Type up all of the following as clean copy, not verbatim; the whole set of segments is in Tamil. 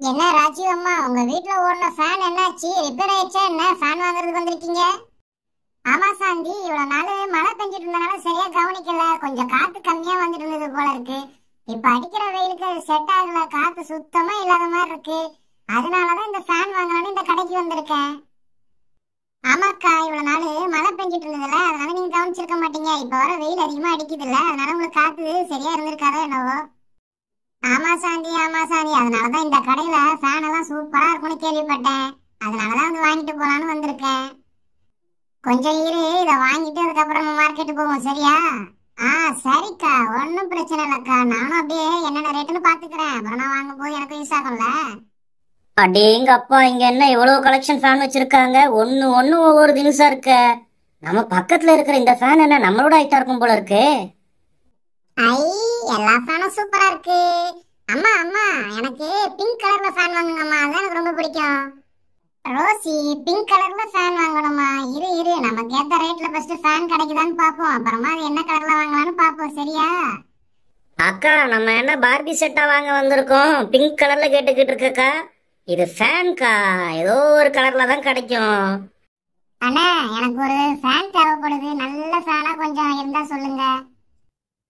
என்ன ராஜீவ் அம்மா, உங்க வீட்ல ஓடுன ஃபேன் என்னாச்சு? ரிப்பேர் ஆயிடுச்சா என்ன? ஃபேன் வாங்குறதுக்கு வந்திருக்கீங்க? ஆமா சாந்தி, இவ்வளவு நாள் மழை பெஞ்சிட்டு இருந்தனால சரியா கவனிக்கல. கொஞ்சம் காத்து கம்மியா வந்துட்டு இருந்தது போல இருக்கு. இப்ப அடிக்கிற வெயிலுக்கு அது செட் ஆகல. காத்து சுத்தமா இல்லாத மாதிரி இருக்கு. அதனாலதான் இந்த ஃபேன் வாங்கலாம்னு இந்த கடைக்கு வந்திருக்கேன். ஆமாக்கா, இவ்வளவு நாள் மழை பெஞ்சிட்டு இருந்ததுல, அதனால நீங்க கவனிச்சிருக்க மாட்டீங்க. இப்ப வர வெயில் அதிகமா அடிக்குது இல்ல, அதனால உங்களுக்கு காத்து சரியா இருந்திருக்காதோ என்னவோ. ஆமா சாந்தி, ஆமா சாந்தி, அதனாலதான் இந்த கடையில ஃபேன் எல்லாம் சூப்பரா இருக்கும்னு கேள்விப்பட்டேன். அதனாலதான் வந்து வாங்கிட்டு போலான்னு வந்திருக்கேன். கொஞ்சம் இரு, இத வாங்கிட்டு அதுக்கப்புறம் நம்ம மார்க்கெட்டு போவோம், சரியா? ஆ, சரிக்கா, ஒன்னும் பிரச்சனை இல்லக்கா. நானும் அப்படியே என்னென்ன ரேட்டுன்னு பாத்துக்கிறேன். அப்புறம் நான் வாங்கும் போது எனக்கு யூஸ் ஆகும்ல. அடேங்க அப்பா, இங்க என்ன இவ்வளவு கலெக்ஷன் ஃபேன் வச்சிருக்காங்க? ஒண்ணு ஒண்ணு ஒவ்வொரு தினுசா இருக்க. நம்ம பக்கத்துல இருக்கிற இந்த ஃபேன் என்ன நம்மளோட ஹைட்டா இருக்கும் போல இருக்கு. ஐ, எல்லா ஃபேனும் சூப்பரா இருக்கு. அம்மா அம்மா, எனக்கு பிங்க் கலர்ல ஃபேன் வாங்குங்கம்மா, அதான் எனக்கு ரொம்ப பிடிக்கும். ரோசி, பிங்க் கலர்ல ஃபேன் வாங்கணுமா? இரு இரு, நமக்கு ஏத்த ரேட்ல ஃபர்ஸ்ட் ஃபேன் கிடைக்குதான்னு பாப்போம். அப்புறமா அது என்ன கலர்ல வாங்கலாம்னு பாப்போம், சரியா? அக்கா, நம்ம என்ன பார்பி செட்டா வாங்க வந்திருக்கோம்? பிங்க் கலர்ல கேட்டுக்கிட்டு இருக்கக்கா. இது ஃபேன்க்கா, ஏதோ ஒரு கலர்ல தான் கிடைக்கும். அண்ணா, எனக்கு ஒரு ஃபேன் தேவைப்படுது. நல்ல ஃபேனா கொஞ்சம் இருந்தா சொல்லுங்க.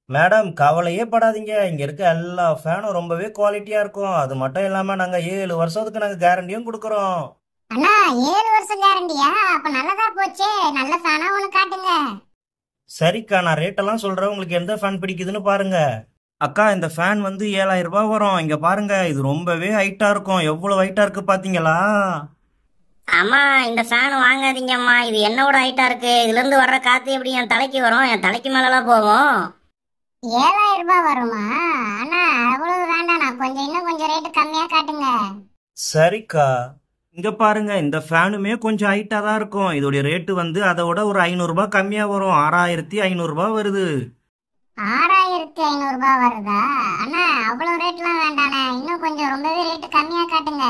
மேடம், கவலையே படாதீங்க. இங்க இருக்க எல்லா ஃபேனும் ரொம்பவே குவாலிட்டியா இருக்கும். அது மட்டும் இல்லாம நாங்க 7 வருஷத்துக்கு நாங்க கேரண்டியும் கொடுக்கறோம். அண்ணா, 7 வருஷம் கேரண்டியா? அப்ப நல்லதா போச்சே. நல்ல ஃபேனா ஒண்ணு காட்டுங்க. சரிக்கா, நான் ரேட்டெல்லாம் சொல்றேன். உங்களுக்கு எந்த ஃபேன் பிடிக்குதுன்னு பாருங்க. அக்கா, இந்த ஃபேன் வந்து 7000 ரூபாய் வரும். இங்க பாருங்க, இது ரொம்பவே ஹைட்டா இருக்கும். எவ்வளவு ஹைட்டா இருக்கு பாத்தீங்களா? அம்மா, இந்த ஃபேன் வாங்காதீங்கம்மா. இது என்னோட ஹைட்டா இருக்கு. இதுல இருந்து வர்ற காத்து எப்படி என் தலைக்கு வரும்? என் தலைக்கு மேலலாம் போகும். 7000 ரூபாய் வருமா? அண்ணா, அவ்வளவு வேண்டாம். நான் கொஞ்சம் இன்னும் கொஞ்சம் ரேட்டு கம்மியா காட்டுங்க. சரிக்கா, இங்க பாருங்க, இந்த ஃபேனுமே கொஞ்சம் ஹைட்டா தான் இருக்கும். இதோட ரேட்டு வந்து அதோட ஒரு 500 ரூபாய் கம்மியா வரும். 6500 ரூபாய் வருது. 6500 ரூபாய் வருதா? அண்ணா, அவ்வளவு ரேட்லாம் வேண்டாண்ணே. இன்னும் கொஞ்சம் ரொம்பவே ரேட்டு கம்மியா காட்டுங்க.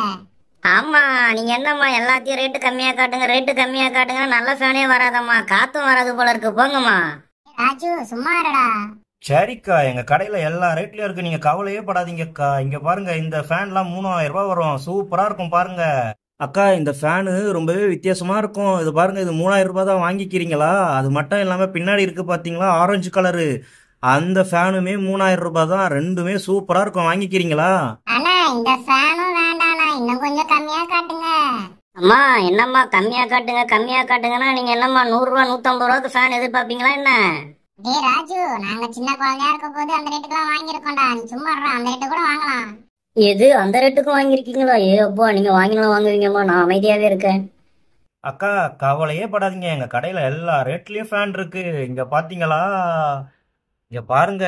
ஆமா, நீங்க என்னம்மா எல்லாத்தையும் ரேட்டு கம்மியா காட்டுங்க, ரேட்டு கம்மியா காட்டுங்க. நல்ல ஃபேனே வராதம்மா, காத்தும் வராது போல இருக்கு. போங்கம்மா. ராஜு, சும்மா இருடா. சரிக்கா, எங்க கடையில எல்லா ரேட்லயும் இருக்கு. நீங்க கவலையே படாதீங்கக்கா. இங்க பாருங்க, இந்த ஃபேன்லாம் 3000 ரூபாய் வரும். சூப்பரா இருக்கும் பாருங்க. அக்கா, இந்த ஃபேனு ரொம்பவே வித்தியாசமா இருக்கும். இது பாருங்க, இது 3000 ரூபாய் தான் வாங்கிக்கிறீங்களா? அது மட்டும் இல்லாம பின்னாடி இருக்கு பாத்தீங்களா, ஆரஞ்சு கலரு. அந்த ஃபேனுமே 3000 ரூபாய் தான். ரெண்டுமே சூப்பரா இருக்கும். வாங்கிக்கிறீங்களா? அண்ணா, இந்த ஃபேனும் வேண்டாண்ணா. இன்னும் கொஞ்சம் கம்மியா காட்டுங்க. அம்மா, என்னம்மா கம்மியா காட்டுங்க கம்மியா காட்டுங்கன்னா நீங்க என்னம்மா 100 ரூபா 150 ரூபாய்க்கு ஃபேன் எதிர்பார்ப்பீங்களா என்ன? டேய் ராஜு, நாங்க சின்ன குழந்தையா இருக்க போது அந்த ரேட்டுக்குலாம் வாங்கியிருக்கோம்டா. நீ சும்மா இருடா, அந்த ரேட்டு கூட வாங்கலாம். எது, அந்த ரேட்டுக்கும் வாங்கியிருக்கீங்களா? ஏ அப்பா, நீங்க வாங்கினாலும் வாங்குவீங்கம்மா, நான் அமைதியாவே இருக்கேன். அக்கா, கவலையே படாதீங்க. எங்க கடையில எல்லா ரேட்லயும் ஃபேன் இருக்கு. இங்க பாத்தீங்களா? இங்க பாருங்க,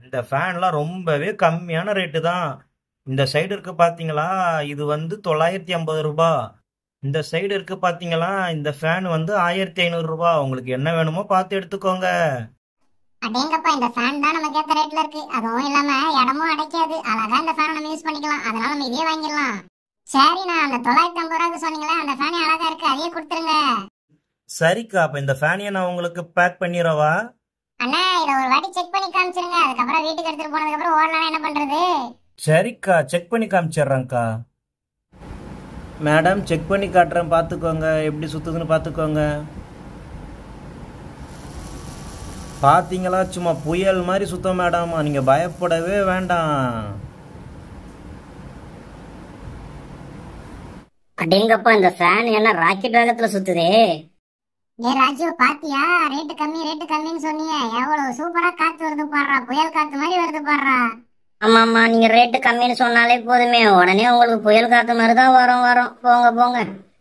இந்த ஃபேன்லாம் ரொம்பவே கம்மியான ரேட்டு தான். இந்த சைடு இருக்கு பாத்தீங்களா, இது வந்து 950 ரூபாய். இந்த சைடு இருக்கு பாத்தீங்களா, இந்த ஃபேன் வந்து 1500 ரூபாய். உங்களுக்கு என்ன வேணுமோ பார்த்து எடுத்துக்கோங்க. அடேங்கப்பா, இந்த ஃபேன் தான் நமக்கு ஏத்த ரேட்ல இருக்கு. அதுவும் இல்லாம இடமும் அடைக்காது. அழகா இந்த ஃபேனை நம்ம யூஸ் பண்ணிக்கலாம். அதனால நம்ம இதே வாங்கிடலாம். சரி, நான் அந்த 950 ரூபாய்க்கு சொன்னீங்களே, அந்த ஃபேனே அழகா இருக்கு, அதையே கொடுத்துருங்க. சரிக்கா, அப்ப இந்த ஃபேனையை நான் உங்களுக்கு பேக் பண்ணிடவா? அண்ணா, இதை ஒரு வாட்டி செக் பண்ணி காமிச்சிருங்க. அதுக்கப்புறம் வீட்டுக்கு எடுத்துட்டு போனதுக்கு அப்புறம் ஓடலாம், என்ன பண்றது? சரிக்கா, செக் பண்ணி காமிச்சிடுறேன்க்கா. மேடம், செக் பண்ணி காட்டுறேன், பார்த்துக்கோங்க. எப்படி சுத்துதுன்னு பார்த்துக்கோங்க. பார்த்தீங்களா, சும்மா புயல் மாதிரி சுத்தம் மேடம். நீங்க பயப்படவே வேண்டாம். அடேங்கப்பா, இந்த ஃபேன் என்ன ராக்கெட் வேகத்துல சுத்துதே. டேய் ராஜு, பாத்தியா? ரேட்டு கம்மி ரேட்டு கம்மின்னு சொன்னீங்க. எவ்வளவு சூப்பரா காத்து வருது பாடுறா. புயல் காத்து மாதிரி வருது பாடுறா. ஆமாம்மா, நீங்க ரேட்டு கம்மின்னு சொன்னாலே போதுமே, உடனே உங்களுக்கு புயல் காத்து மாதிரி தான் வரும் வரும். போங்க போங்க.